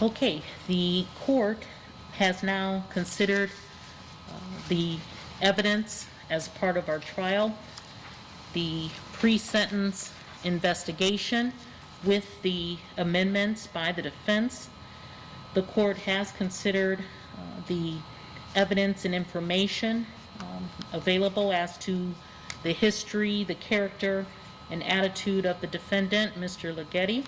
Okay, the court has now considered the evidence as part of our trial, the pre-sentence investigation with the amendments by the defense. The court has considered the evidence and information available as to the history, the character, and attitude of the defendant, Mr. Ligeti.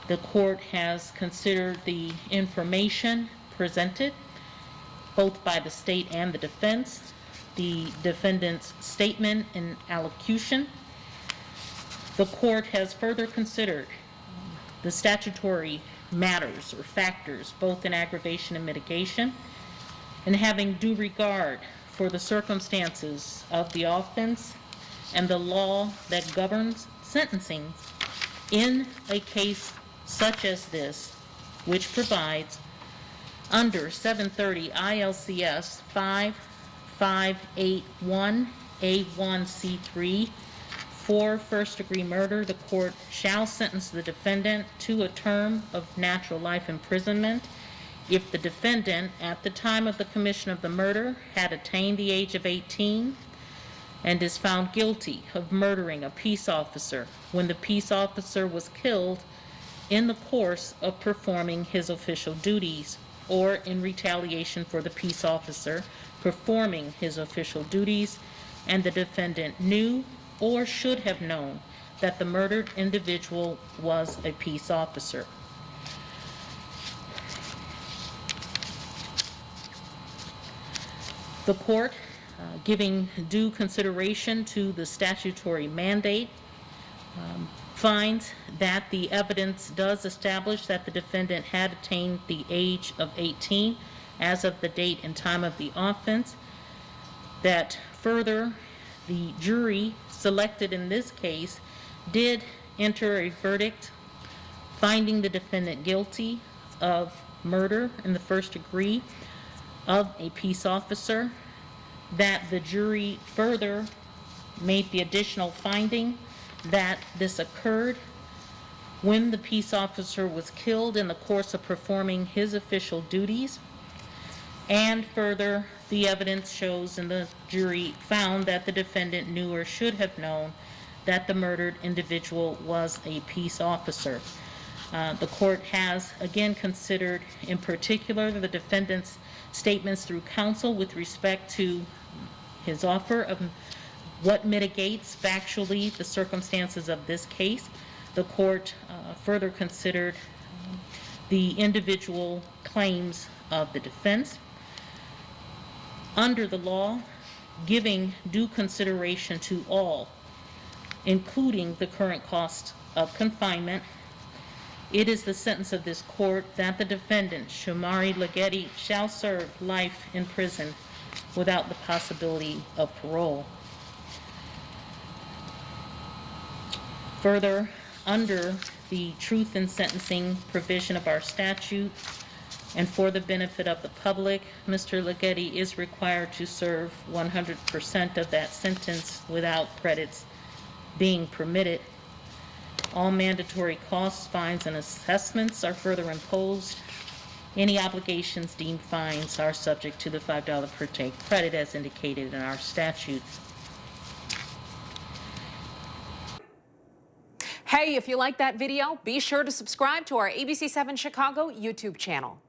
The court has considered the information presented both by the state and the defense, the defendant's statement and allocution. The court has further considered the statutory matters or factors, both in aggravation and mitigation, and having due regard for the circumstances of the offense and the law that governs sentencing in a case such as this, which provides under 730 ILCS 5581A1C3 for first-degree murder. The court shall sentence the defendant to a term of natural life imprisonment if the defendant, at the time of the commission of the murder, had attained the age of 18 and is found guilty of murdering a peace officer when the peace officer was killed in the course of performing his official duties, or in retaliation for the peace officer performing his official duties, and the defendant knew or should have known that the murdered individual was a peace officer. The court, giving due consideration to the statutory mandate, finds that the evidence does establish that the defendant had attained the age of 18 as of the date and time of the offense, that further the jury selected in this case did enter a verdict finding the defendant guilty of murder in the first degree of a peace officer, that the jury further made the additional finding that this occurred when the peace officer was killed in the course of performing his official duties, and further the evidence shows and the jury found that the defendant knew or should have known that the murdered individual was a peace officer. The court has again considered in particular the defendant's statements through counsel with respect to his offer of what mitigates factually the circumstances of this case. The court further considered the individual claims of the defense. Under the law, giving due consideration to all, including the current cost of confinement, it is the sentence of this court that the defendant, Shamari Ligeti, shall serve life in prison without the possibility of parole. Further, under the truth in sentencing provision of our statute, and for the benefit of the public, Mr. Ligeti is required to serve 100% of that sentence without credits being permitted. All mandatory costs, fines, and assessments are further imposed. Any obligations deemed fines are subject to the $5 per day credit as indicated in our statute. Hey, if you like that video, be sure to subscribe to our ABC7 Chicago YouTube channel.